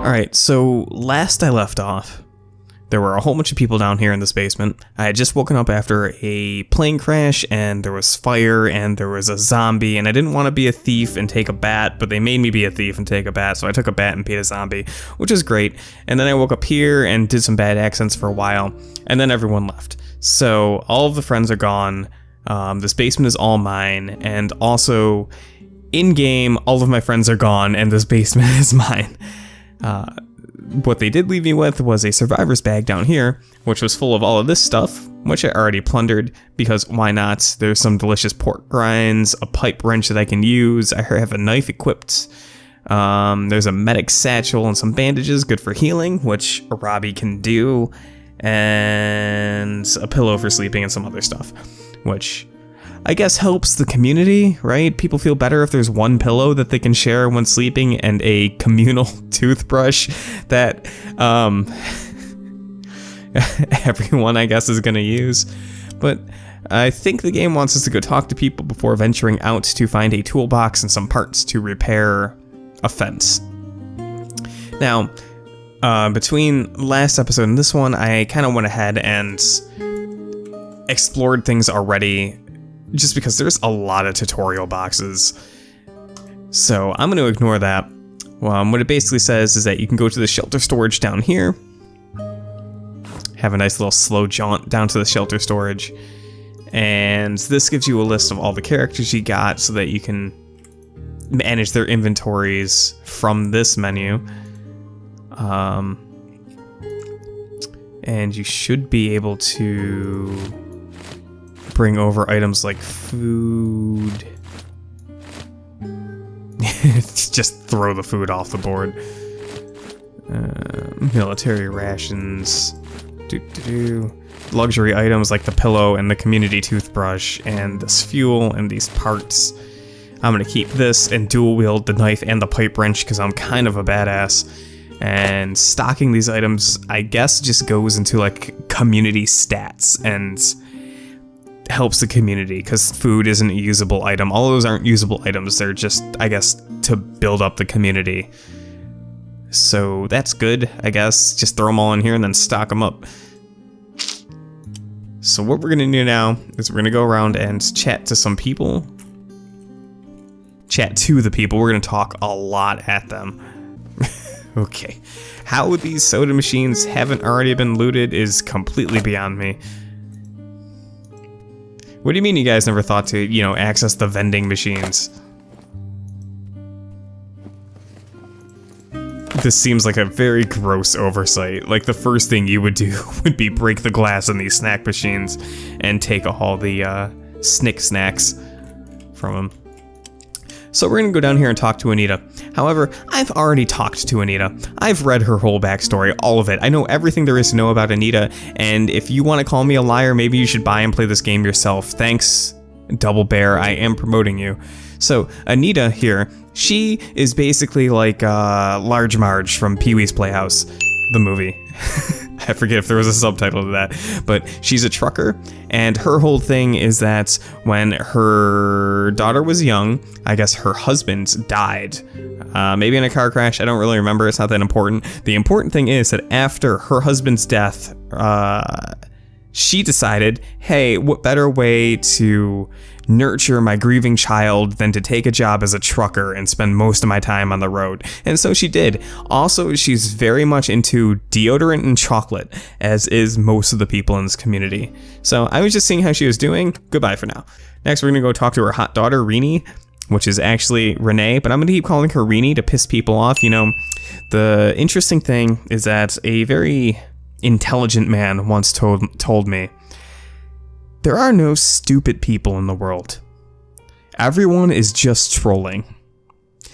Alright, so last I left off, there were a whole bunch of people down here in this basement. I had just woken up after a plane crash, and there was fire, and there was a zombie, and I didn't want to be a thief and take a bat, but they made me be a thief and take a bat, so I took a bat and beat a zombie, which is great. And then I woke up here and did some bad accents for a while, and then everyone left. So all of the friends are gone, this basement is all mine, and also, in-game, all of my friends are gone, and this basement is mine. What they did leave me with was a survivor's bag down here, which was full of all of this stuff, which I already plundered, because why not? There's some delicious pork grinds, a pipe wrench that I can use, I have a knife equipped, there's a medic satchel and some bandages, good for healing, which Robbie can do, and a pillow for sleeping and some other stuff, which I guess helps the community, right? People feel better if there's one pillow that they can share when sleeping and a communal toothbrush that everyone, I guess, is gonna use. But I think the game wants us to go talk to people before venturing out to find a toolbox and some parts to repair a fence. Now, between last episode and this one, I kind of went ahead and explored things already, just because there's a lot of tutorial boxes. So I'm going to ignore that. What it basically says is that you can go to the shelter storage down here, have a nice little slow jaunt down to the shelter storage, and this gives you a list of all the characters you got so that you can manage their inventories from this menu. And you should be able to bring over items like food. Just throw the food off the board. Military rations. Luxury items like the pillow and the community toothbrush and this fuel and these parts. I'm gonna keep this and dual wield the knife and the pipe wrench because I'm kind of a badass. And stocking these items, I guess, just goes into like community stats and helps the community, because food isn't a usable item. All those aren't usable items, they're just, I guess, to build up the community. So that's good, I guess. Just throw them all in here and then stock them up. So what we're gonna do now is we're gonna go around and chat to some people. Chat to the people, we're gonna talk a lot at them. Okay, how these soda machines haven't already been looted is completely beyond me. What do you mean you guys never thought to, you know, access the vending machines? This seems like a very gross oversight. Like, the first thing you would do would be break the glass in these snack machines and take all the snick snacks from them. So we're gonna go down here and talk to Anita. However, I've already talked to Anita. I've read her whole backstory, all of it. I know everything there is to know about Anita, and if you want to call me a liar, maybe you should buy and play this game yourself. Thanks, Double Bear, I am promoting you. So, Anita here, she is basically like Large Marge from Pee-wee's Playhouse, the movie. I forget if there was a subtitle to that, but she's a trucker, and her whole thing is that when her daughter was young, I guess her husband died. Maybe in a car crash, I don't really remember, it's not that important. The important thing is that after her husband's death, she decided, hey, what better way to nurture my grieving child than to take a job as a trucker and spend most of my time on the road. And so she did. Also, she's very much into deodorant and chocolate, as is most of the people in this community. So I was just seeing how she was doing. Goodbye for now. Next, we're gonna go talk to her hot daughter, Renee, which is actually Renee, but I'm gonna keep calling her Renee to piss people off. You know, the interesting thing is that a very intelligent man once told me, there are no stupid people in the world. Everyone is just trolling.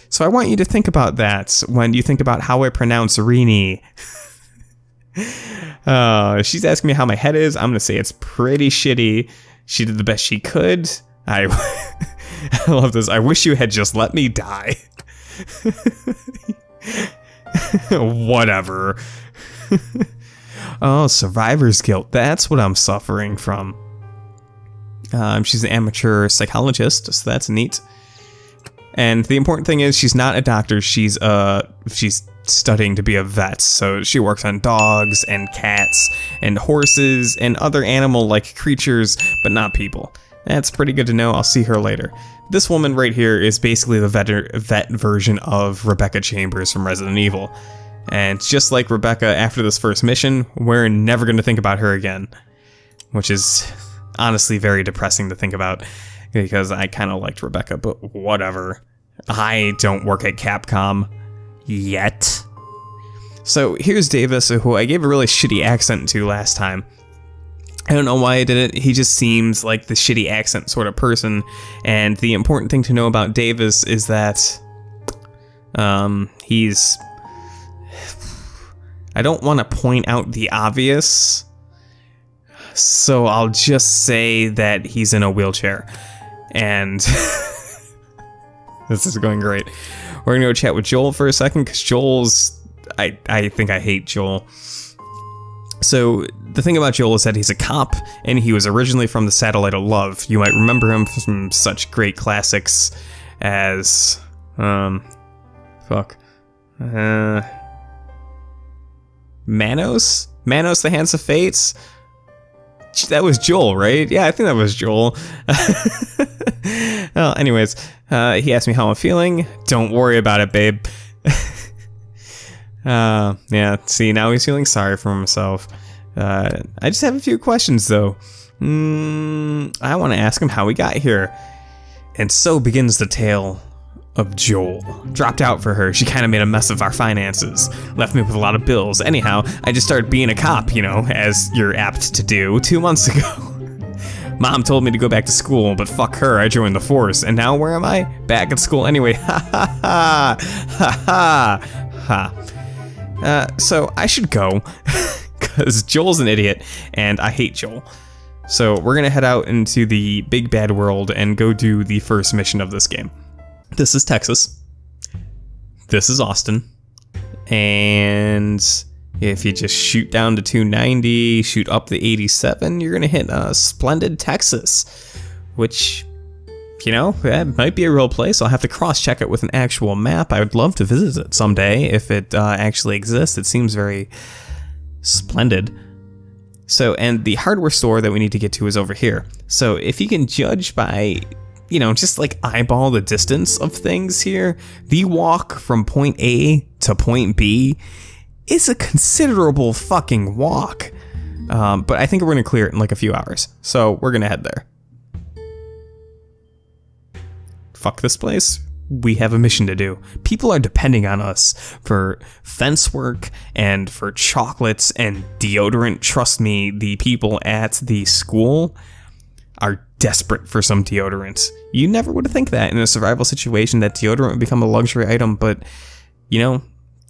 So I want you to think about that when you think about how I pronounce Renee. She's asking me how my head is. I'm gonna say it's pretty shitty. She did the best she could. I love this. I wish you had just let me die. Whatever. Oh, survivor's guilt. That's what I'm suffering from. She's an amateur psychologist, so that's neat. And the important thing is she's not a doctor, she's studying to be a vet, so she works on dogs and cats and horses and other animal-like creatures, but not people. That's pretty good to know. I'll see her later. This woman right here is basically the vet version of Rebecca Chambers from Resident Evil. And just like Rebecca after this first mission, we're never going to think about her again. Which is honestly very depressing to think about, because I kind of liked Rebecca, but whatever. I don't work at Capcom yet. So here's Davis, who I gave a really shitty accent to last time. I don't know why I did it. He just seems like the shitty accent sort of person. And the important thing to know about Davis is that he's... I don't want to point out the obvious, so I'll just say that he's in a wheelchair. And this is going great. We're going to go chat with Joel for a second, because Joel's... I think I hate Joel. So the thing about Joel is that he's a cop, and he was originally from the Satellite of Love. You might remember him from such great classics as... Manos? Manos, the Hands of Fates? That was Joel, right? Yeah, I think that was Joel. Well, anyways, he asked me how I'm feeling. Don't worry about it, babe. Yeah, see, now he's feeling sorry for himself. I just have a few questions, though. I want to ask him how he got here. And so begins the tale of Joel. Dropped out for her. She kind of made a mess of our finances. Left me with a lot of bills. Anyhow, I just started being a cop, you know, as you're apt to do, 2 months ago. Mom told me to go back to school, but fuck her, I joined the force. And now where am I? Back at school anyway. Ha ha ha. Ha ha ha. So I should go, because Joel's an idiot, and I hate Joel. So we're gonna head out into the big bad world and go do the first mission of this game. This is Texas. This is Austin. And if you just shoot down to 290, shoot up the 87, you're gonna hit Splendid, Texas, which... you know, that might be a real place. I'll have to cross-check it with an actual map. I would love to visit it someday if it actually exists. It seems very splendid. So, and the hardware store that we need to get to is over here. So if you can judge by, you know, just like eyeball the distance of things here, the walk from point A to point B is a considerable fucking walk. But I think we're going to clear it in like a few hours. So we're going to head there. Fuck this place. We have a mission to do. People are depending on us for fence work and for chocolates and deodorant. Trust me, the people at the school are desperate for some deodorant. You never would think that in a survival situation that deodorant would become a luxury item, but, you know,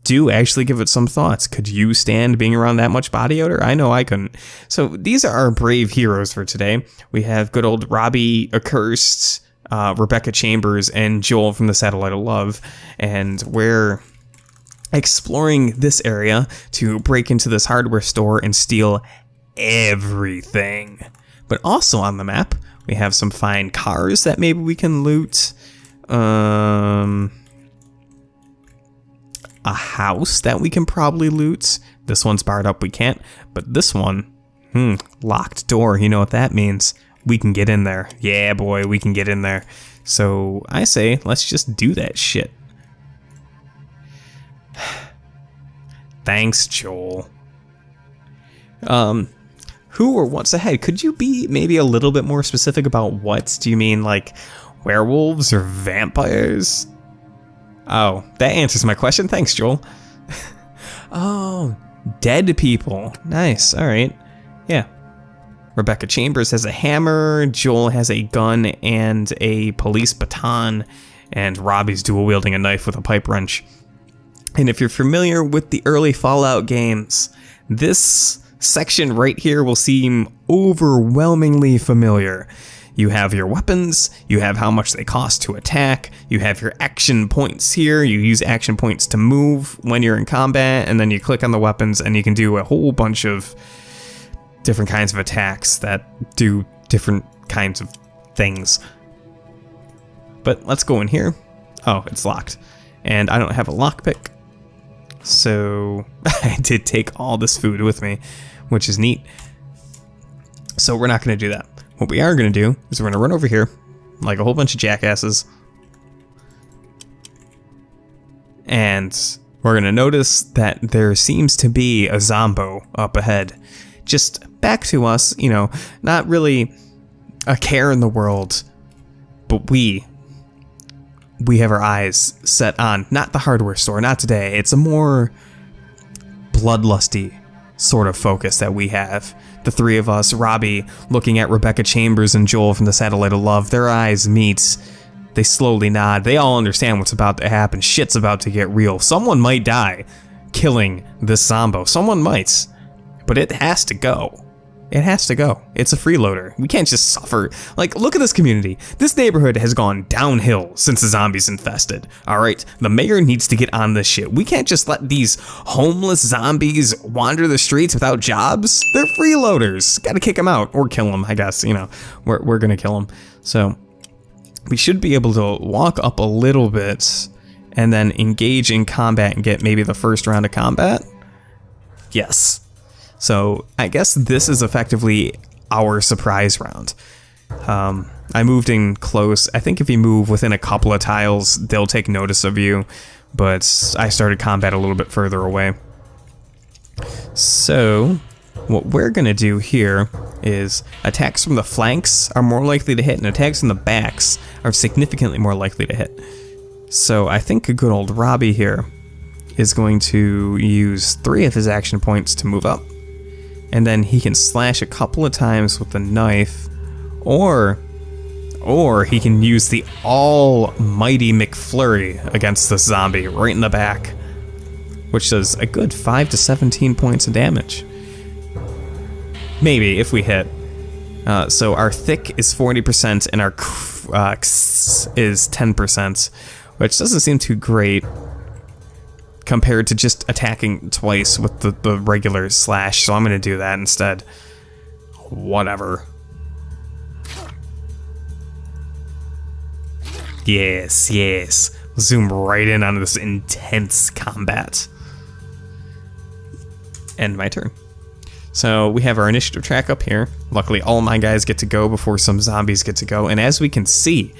do actually give it some thoughts. Could you stand being around that much body odor? I know I couldn't. So these are our brave heroes for today. We have good old Robbie Accursed, Rebecca Chambers, and Joel from the Satellite of Love, and we're exploring this area to break into this hardware store and steal everything. But also on the map, we have some fine cars that maybe we can loot, a house that we can probably loot. This one's barred up, we can't, but this one, locked door, you know what that means. We can get in there. Yeah, boy, we can get in there. So I say, let's just do that shit. Thanks, Joel. Who or what's ahead? Could you be maybe a little bit more specific about what? Do you mean like werewolves or vampires? Oh, that answers my question. Thanks, Joel. Oh, dead people. Nice. All right. Yeah. Rebecca Chambers has a hammer, Joel has a gun and a police baton, and Robbie's dual wielding a knife with a pipe wrench. And if you're familiar with the early Fallout games, this section right here will seem overwhelmingly familiar. You have your weapons, you have how much they cost to attack, you have your action points here, you use action points to move when you're in combat, and then you click on the weapons and you can do a whole bunch of different kinds of attacks that do different kinds of things. But let's go in here. Oh, it's locked. And I don't have a lockpick. So I did take all this food with me, which is neat. So we're not going to do that. What we are going to do is we're going to run over here like a whole bunch of jackasses. And we're going to notice that there seems to be a zombo up ahead. Just back to us, you know, not really a care in the world, but we have our eyes set on not the hardware store, not today. It's a more bloodlusty sort of focus that we have. The three of us, Robbie looking at Rebecca Chambers and Joel from the Satellite of Love, their eyes meet. They slowly nod. They all understand what's about to happen. Shit's about to get real. Someone might die killing this zombo. Someone might. But it has to go. It has to go. It's a freeloader. We can't just suffer. Like, look at this community. This neighborhood has gone downhill since the zombies infested. Alright? The mayor needs to get on this shit. We can't just let these homeless zombies wander the streets without jobs. They're freeloaders. Gotta kick them out. Or kill them, I guess. You know, we're gonna kill them. So, we should be able to walk up a little bit and then engage in combat and get maybe the first round of combat. Yes. So I guess this is effectively our surprise round. I moved in close. I think if you move within a couple of tiles, they'll take notice of you. But I started combat a little bit further away. So what we're going to do here is attacks from the flanks are more likely to hit, and attacks from the backs are significantly more likely to hit. So I think a good old Robbie here is going to use 3 of his action points to move up. And then he can slash a couple of times with the knife, or he can use the almighty McFlurry against this zombie right in the back, which does a good 5 to 17 points of damage. Maybe, if we hit. So our thick is 40% and our x is 10%, which doesn't seem too great compared to just attacking twice with the regular slash, so I'm going to do that instead. Whatever. Yes, yes. Zoom right in on this intense combat. End my turn. So we have our initiative track up here. Luckily, all my guys get to go before some zombies get to go, and as we can see,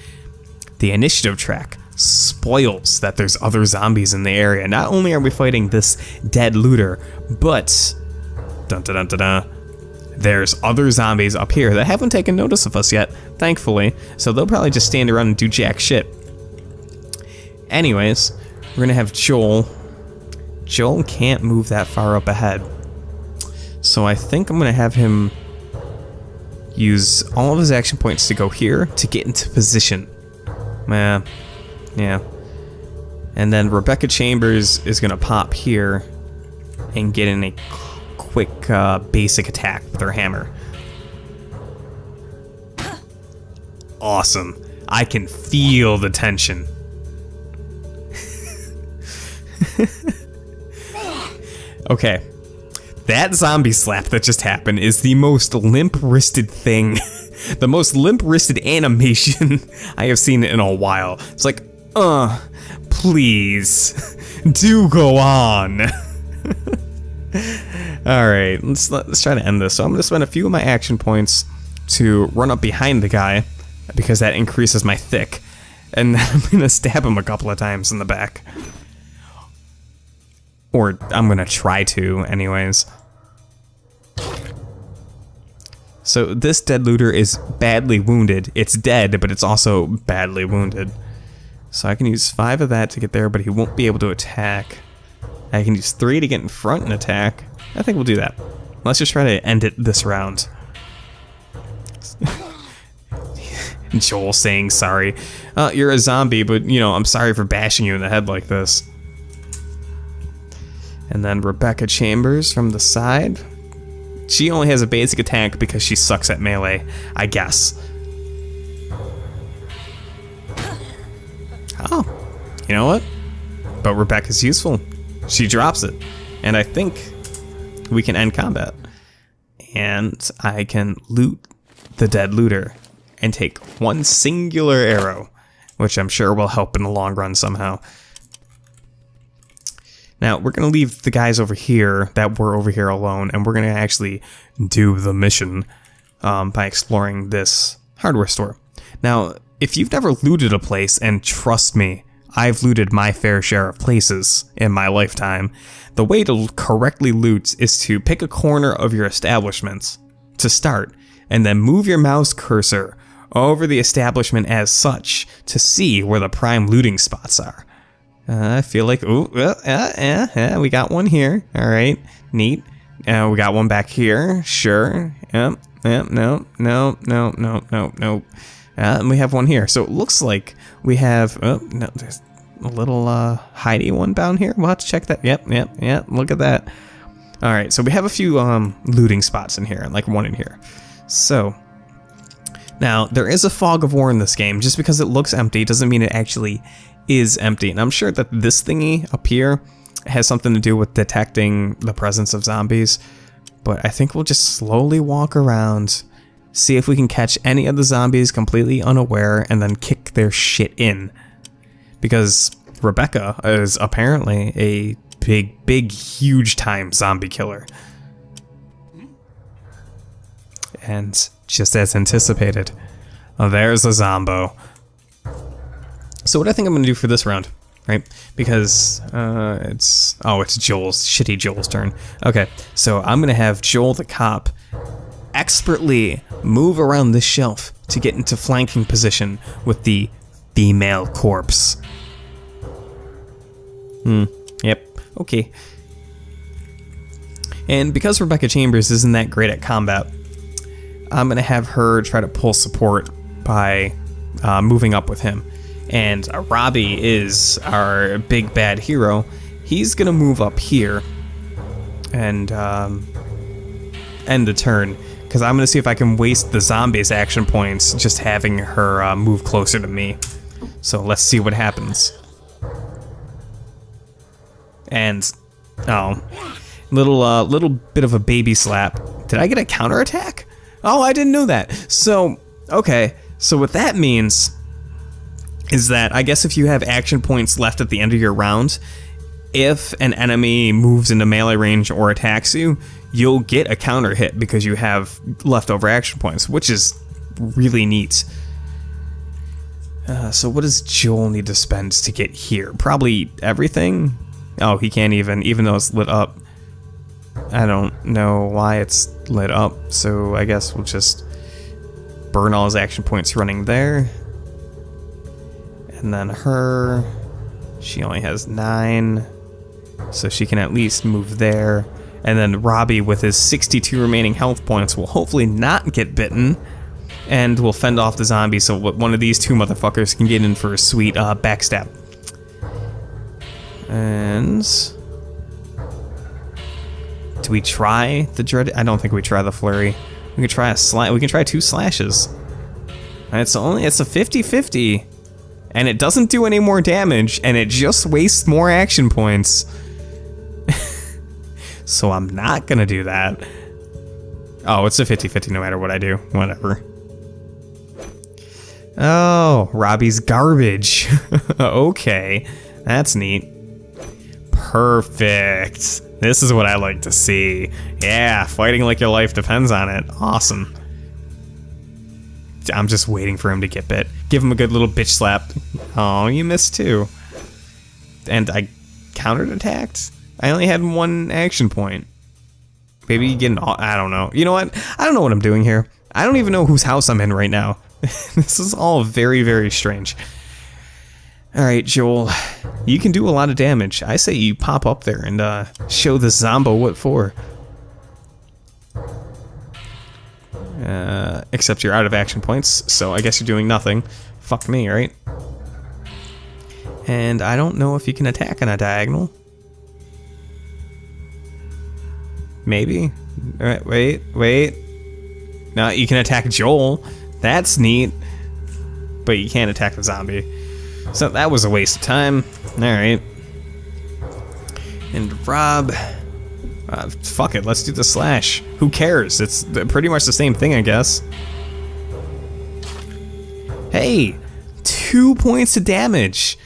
the initiative track spoils that there's other zombies in the area. Not only are we fighting this dead looter, but dun, dun, dun, dun, dun, there's other zombies up here that haven't taken notice of us yet, thankfully, so they'll probably just stand around and do jack shit. Anyways, we're gonna have Joel. Joel can't move that far up ahead, so I think I'm gonna have him use all of his action points to go here to get into position. Yeah. And then Rebecca Chambers is gonna pop here and get in a quick basic attack with her hammer. Awesome. I can feel the tension. Okay. That zombie slap that just happened is the most limp-wristed thing. The most limp-wristed animation I have seen in a while. It's like, please, do go on. Alright, let's try to end this. So I'm going to spend a few of my action points to run up behind the guy, because that increases my thick. And then I'm going to stab him a couple of times in the back. Or I'm going to try to, anyways. So this dead looter is badly wounded. It's dead, but it's also badly wounded. So I can use 5 of that to get there, but he won't be able to attack. I can use 3 to get in front and attack. I think we'll do that. Let's just try to end it this round. Joel saying sorry. You're a zombie, but, you know, I'm sorry for bashing you in the head like this. And then Rebecca Chambers from the side. She only has a basic attack because she sucks at melee, I guess. Oh, you know what? But Rebecca's useful. She drops it. And I think we can end combat. And I can loot the dead looter and take 1 singular arrow, which I'm sure will help in the long run somehow. Now, we're going to leave the guys over here that were over here alone, and we're going to actually do the mission by exploring this hardware store. Now, if you've never looted a place, and trust me, I've looted my fair share of places in my lifetime, the way to correctly loot is to pick a corner of your establishment to start, and then move your mouse cursor over the establishment as such to see where the prime looting spots are. I feel like, ooh, we got one here. All right, neat. We got one back here. Sure. No. And we have one here. So it looks like we have, oh, no, there's a little hidey one down here. We'll have to check that. Yep. Look at that. All right, so we have a few looting spots in here, like one in here. So now there is a fog of war in this game. Just because it looks empty doesn't mean it actually is empty. And I'm sure that this thingy up here has something to do with detecting the presence of zombies. But I think we'll just slowly walk around, see if we can catch any of the zombies completely unaware, and then kick their shit in. Because Rebecca is apparently a big, huge time zombie killer. And just as anticipated, there's a zombo. So what I think I'm going to do for this round, right? Because it's shitty Joel's turn. Okay, so I'm going to have Joel the cop expertly move around this shelf to get into flanking position with the female corpse. Yep, okay. And because Rebecca Chambers isn't that great at combat, I'm going to have her try to pull support by moving up with him. And Robbie is our big bad hero. He's going to move up here and end the turn. Because I'm going to see if I can waste the zombies' action points just having her move closer to me. So let's see what happens. And, little bit of a baby slap. Did I get a counterattack? Oh, I didn't know that. So, okay. So what that means is that I guess if you have action points left at the end of your round, if an enemy moves into melee range or attacks you, you'll get a counter hit because you have leftover action points, which is really neat. So what does Joel need to spend to get here? Probably everything? Oh, he can't even though it's lit up. I don't know why it's lit up, so I guess we'll just burn all his action points running there. And then her, she only has 9, so she can at least move there. And then Robbie, with his 62 remaining health points, will hopefully not get bitten, and will fend off the zombie so one of these two motherfuckers can get in for a sweet backstab. And do we try the dread? I don't think we try the flurry. We can try a slash. We can try 2 slashes. And it's a 50-50. And it doesn't do any more damage, and it just wastes more action points. So I'm not gonna do that. Oh, it's a 50-50 no matter what I do. Whatever. Oh, Robbie's garbage. Okay, that's neat. Perfect. This is what I like to see. Yeah, fighting like your life depends on it. Awesome. I'm just waiting for him to get bit. Give him a good little bitch slap. Oh, you missed too. And I counter-attacked? I only had 1 action point. Maybe you get an... I don't know. You know what? I don't know what I'm doing here. I don't even know whose house I'm in right now. This is all very, very strange. Alright, Joel. You can do a lot of damage. I say you pop up there and show the zombo what for. Except you're out of action points, so I guess you're doing nothing. Fuck me, right? And I don't know if you can attack on a diagonal. Maybe. Alright, wait. No, you can attack Joel. That's neat. But you can't attack the zombie. So that was a waste of time. Alright. And Rob... fuck it, let's do the slash. Who cares? It's pretty much the same thing, I guess. Hey! 2 points of damage!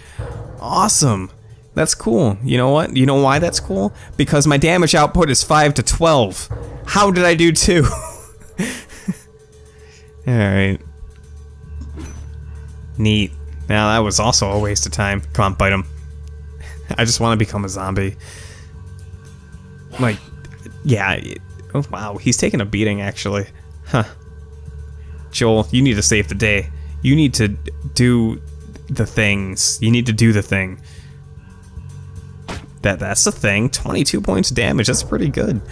Awesome! That's cool. You know what? You know why that's cool? Because my damage output is 5 to 12. How did I do 2? Alright. Neat. Now that was also a waste of time. Come on, bite him. I just want to become a zombie. Like, yeah. Oh, wow, he's taking a beating, actually. Huh. Joel, you need to save the day. You need to do the things. You need to do the thing. That's the thing. 22 points of damage. That's pretty good.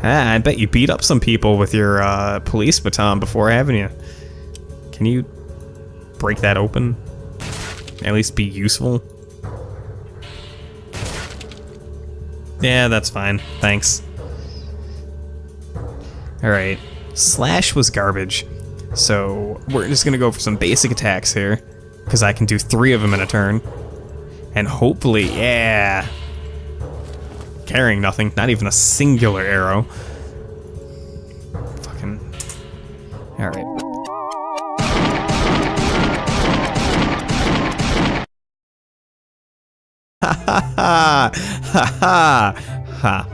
Ah, I bet you beat up some people with your police baton before, haven't you? Can you break that open? At least be useful? Yeah, that's fine. Thanks. Alright. Slash was garbage. So we're just gonna go for some basic attacks here. Because I can do 3 of them in a turn. And hopefully, yeah. Carrying nothing. Not even a singular arrow. Fucking. Alright. Ha ha ha ha ha ha.